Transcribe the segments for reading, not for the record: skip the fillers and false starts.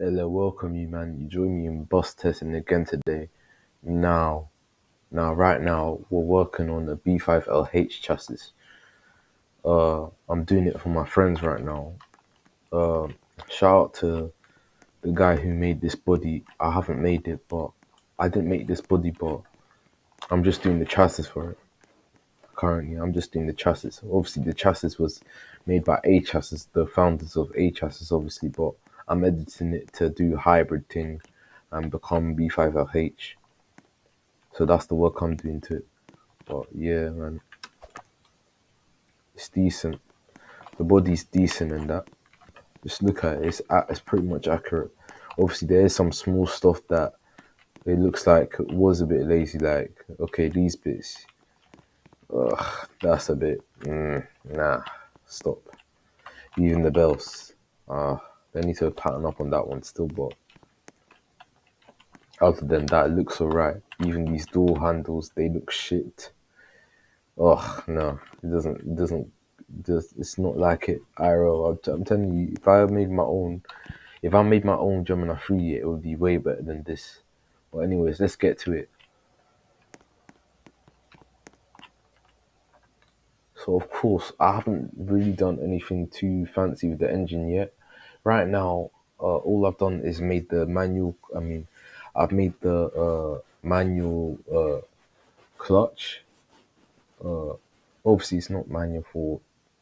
Hello, welcome you, man. You join me in bus testing again today. Now, right now, we're working on the B5LH chassis. I'm doing it for my friends right now. Uh, Shout out to the guy who made this body. I haven't made it, but I didn't make this body, but I'm just doing the chassis for it. Currently, I'm just doing the chassis. Obviously, the chassis was made by A chassis, the founders of A chassis, obviously, but I'm editing it to do hybrid thing and become B5LH. So that's the work I'm doing to it. But yeah, man, it's decent. The body's decent and that. Just look at it. It's pretty much accurate. Obviously, there is some small stuff that it looks like it was a bit lazy. Like, okay, these bits, that's a bit, nah, stop. Even the bells, they need to pattern up on that one still. But other than that, it looks alright. Even these door handles, they look shit. Oh no, it doesn't. It doesn't. Just it's not like it. IRL. I'm telling you, if I made my own Gemini 3, it would be way better than this. But anyways, let's get to it. So of course, I haven't really done anything too fancy with the engine yet. Right now, all I've done is made the manual. I've made the manual clutch. Obviously, it's not manual for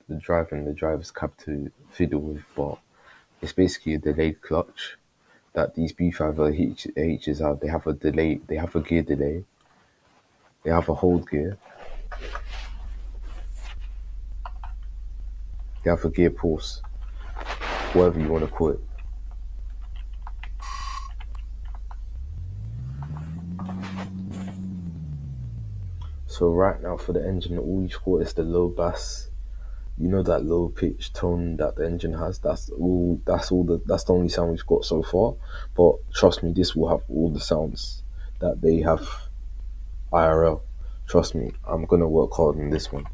the driver and the driver's cab to fiddle with, but it's basically a delayed clutch that these B5Hs have. They have a delay, they have a gear delay, they have a hold gear, they have a gear pulse, whatever you want to call it. So right now for the engine, all you've got is the low bass. You know that low pitch tone that the engine has. That's the only sound we've got so far. But trust me, this will have all the sounds that they have IRL. Trust me, I'm gonna work hard on this one.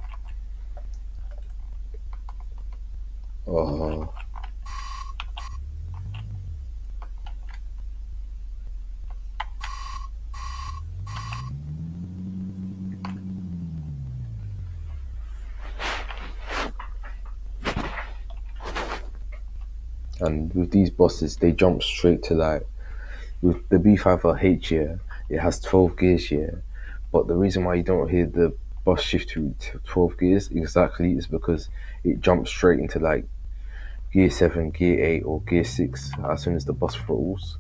Uh, and with these buses, they jump straight to like with the B5LH here, it has 12 gears here. But the reason why you don't hear the bus shift to 12 gears exactly is because it jumps straight into like gear 7, gear 8, or gear 6 as soon as the bus throttles.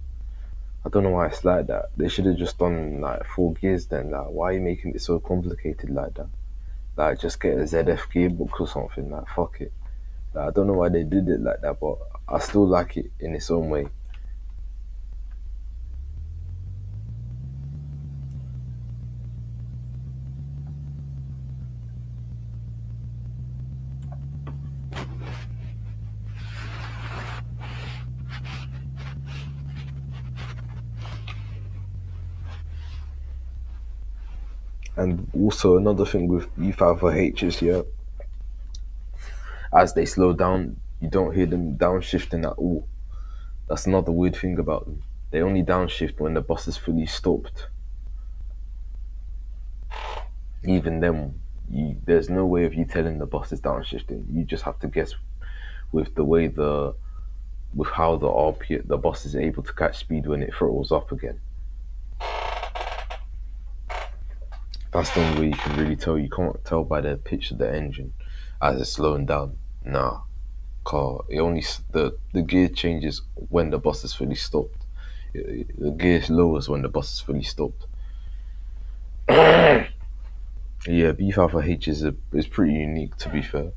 I don't know why it's like that. They should have just done like 4 gears then. Like, why are you making it so complicated like that? Like, just get a ZF gearbox or something. Like, fuck it. Like, I don't know why they did it like that, but I still like it in its own way. And also another thing with B5LHs, yeah, as they slow down, you don't hear them downshifting at all. That's another weird thing about them. They only downshift when the bus is fully stopped. Even then, there's no way of you telling the bus is downshifting. You just have to guess with the way with how the bus is able to catch speed when it throttles up again. That's the only way you can really tell. You can't tell by the pitch of the engine as it's slowing down. Nah, car. It only the gear changes when the bus is fully stopped. The gear lowers when the bus is fully stopped. Yeah, B5H is pretty unique to be fair.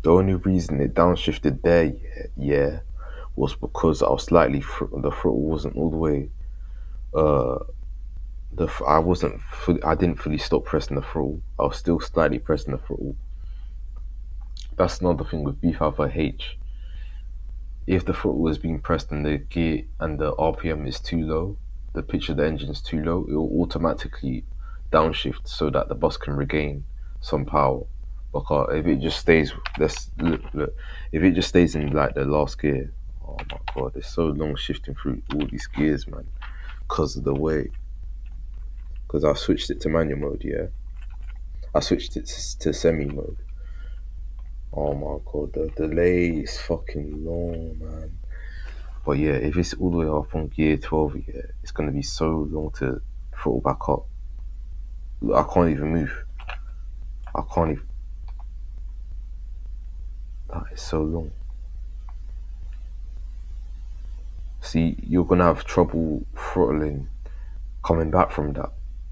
The only reason it downshifted there, yeah, was because I was slightly the throttle wasn't all the way. Uh, I wasn't. I didn't fully stop pressing the throttle. I was still slightly pressing the throttle. That's another thing with B5LH. If the throttle is being pressed and the gear and the RPM is too low, the pitch of the engine is too low, it will automatically downshift so that the bus can regain some power. Because if it just stays, look, if it just stays in like the last gear, oh my god, it's so long shifting through all these gears, man. Because of the way, because I switched it to manual mode, yeah. I switched it to semi mode. Oh my god, the delay is fucking long, man. But yeah, if it's all the way up on gear 12, yeah, it's gonna be so long to throttle back up. I can't even move. I can't even. That is so long. See, you're gonna have trouble throttling coming back from that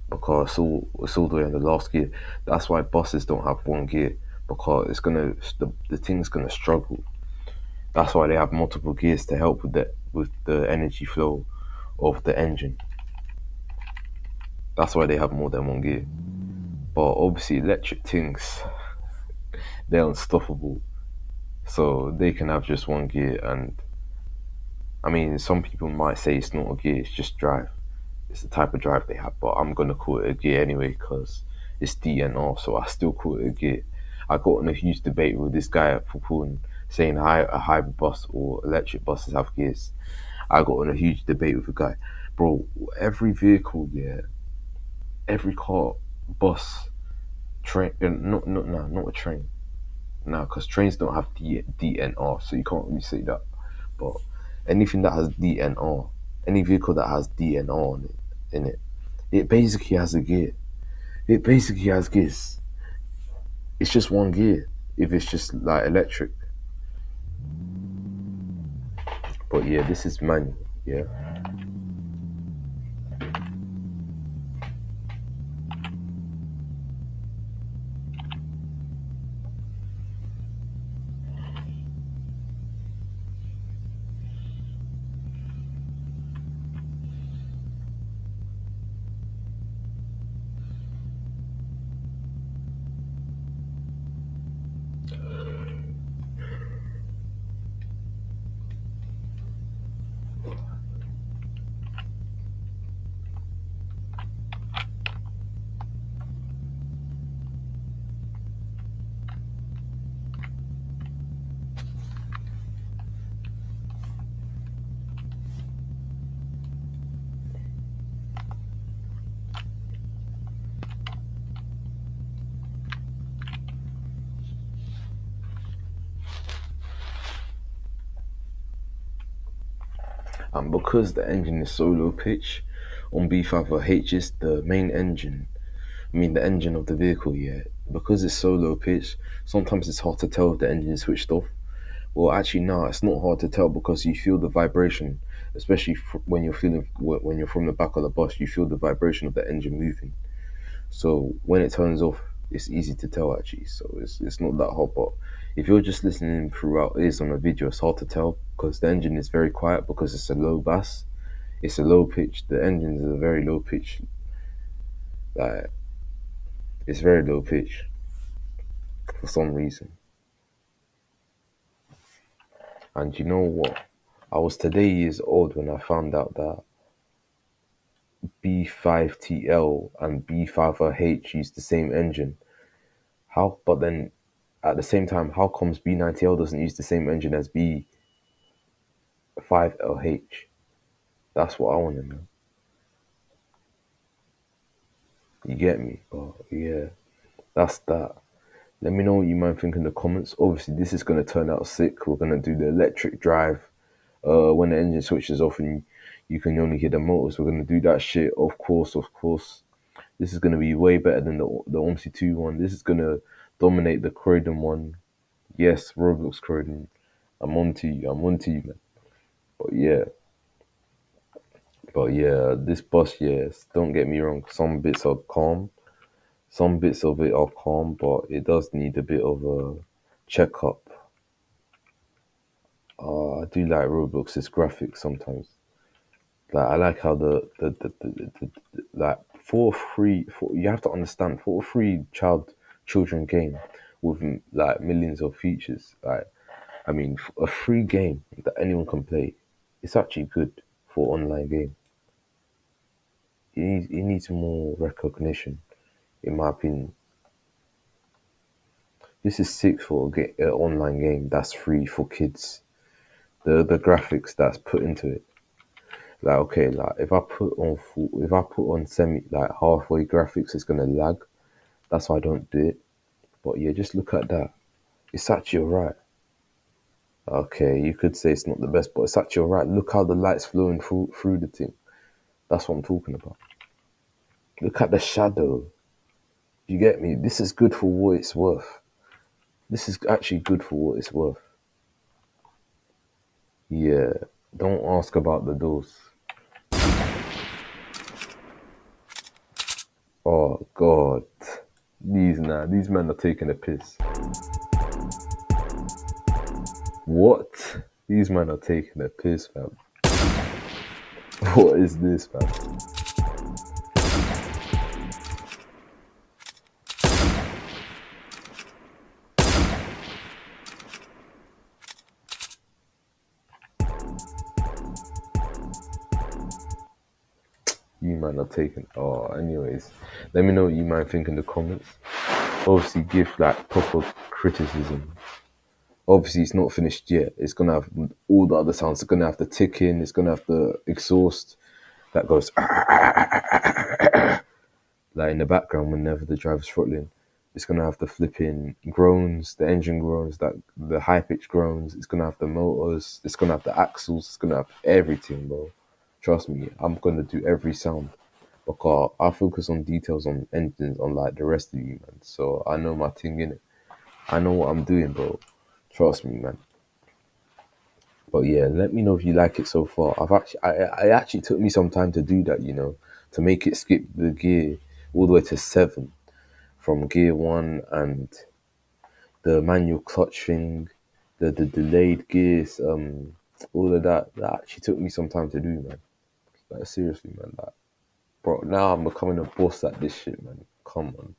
because it's all the way in the last gear. That's why buses don't have one gear because the thing's gonna struggle. That's why they have multiple gears to help with the energy flow of the engine. That's why they have more than one gear. But obviously, electric things, they're unstoppable. So they can have just one gear. And I mean, some people might say it's not a gear, it's just drive. It's the type of drive they have. But I'm going to call it a gear anyway because it's DNR. So I still call it a gear. I got in a huge debate with this guy at Fukun saying a hybrid bus or electric buses have gears. I got in a huge debate with a guy. Bro, every vehicle, yeah, every car, bus, train, not a train. No, because trains don't have DNR, so you can't really say that. But anything that has DNR, any vehicle that has DNR it basically has a gear. It basically has gears. It's just one gear if it's just like electric. But yeah, this is manual. Yeah. And because the engine is so low pitch on B5LHs, the main engine, I mean the engine of the vehicle, yeah, because it's so low pitch, sometimes it's hard to tell if the engine is switched off. Well, actually, no, it's not hard to tell because you feel the vibration, especially when you're from the back of the bus, you feel the vibration of the engine moving. So when it turns off, it's easy to tell actually. So it's not that hard. But if you're just listening throughout this on a video, it's hard to tell because the engine is very quiet because it's a low bass. It's a low pitch. The engine is a very low pitch. Like it's very low pitch for some reason. And you know what? I was today years old when I found out that B5TL and B5LH use the same engine. How? But then at the same time, how comes B90L doesn't use the same engine as B5LH? That's what I want to know. You get me? But yeah, that's that. Let me know what you might think in the comments. Obviously, this is gonna turn out sick. We're gonna do the electric drive. When the engine switches off and you can only hear the motors, we're gonna do that shit. Of course, of course. This is gonna be way better than the OMSI 2 one. This is gonna dominate the Croydon one. Yes, Roblox Croydon. I'm on to you. I'm on to you, man. But yeah, this bus, yes. Don't get me wrong. Some bits are calm. Some bits of it are calm, but it does need a bit of a check up. I do like Roblox's graphics sometimes. Like I like how like for you have to understand for a free children game with like millions of features. Like I mean, a free game that anyone can play, it's actually good for online game. It needs more recognition, in my opinion. This is sick for an online game that's free for kids. The graphics that's put into it. Like okay, like if I put on semi like halfway graphics, it's gonna lag. That's why I don't do it. But yeah, just look at that. It's actually alright. Okay, you could say it's not the best, but it's actually alright. Look how the light's flowing through the thing. That's what I'm talking about. Look at the shadow. You get me? This is good for what it's worth. This is actually good for what it's worth. Yeah. Don't ask about the doors. Oh God. These men are taking a piss. What? These men are taking a piss, fam. What is this, fam? You man are taking. Oh, anyways, let me know what you man think in the comments. Obviously, give like proper criticism. Obviously, it's not finished yet. It's gonna have all the other sounds. It's gonna have the ticking. It's gonna have the exhaust that goes like in the background whenever the driver's throttling. It's gonna have the flipping groans, the engine groans, that the high pitched groans. It's gonna have the motors. It's gonna have the axles. It's gonna have everything, bro. Trust me, I'm gonna do every sound because I focus on details on engines, unlike the rest of you, man. So I know my thing in it. I know what I'm doing, bro. Trust me, man. But yeah, let me know if you like it so far. I actually took me some time to do that, to make it skip the gear all the way to 7 from gear 1 and the manual clutch thing, the delayed gears, all of that. That actually took me some time to do, man. Like seriously, man. Like, bro, now I'm becoming a boss at this shit, man. Come on.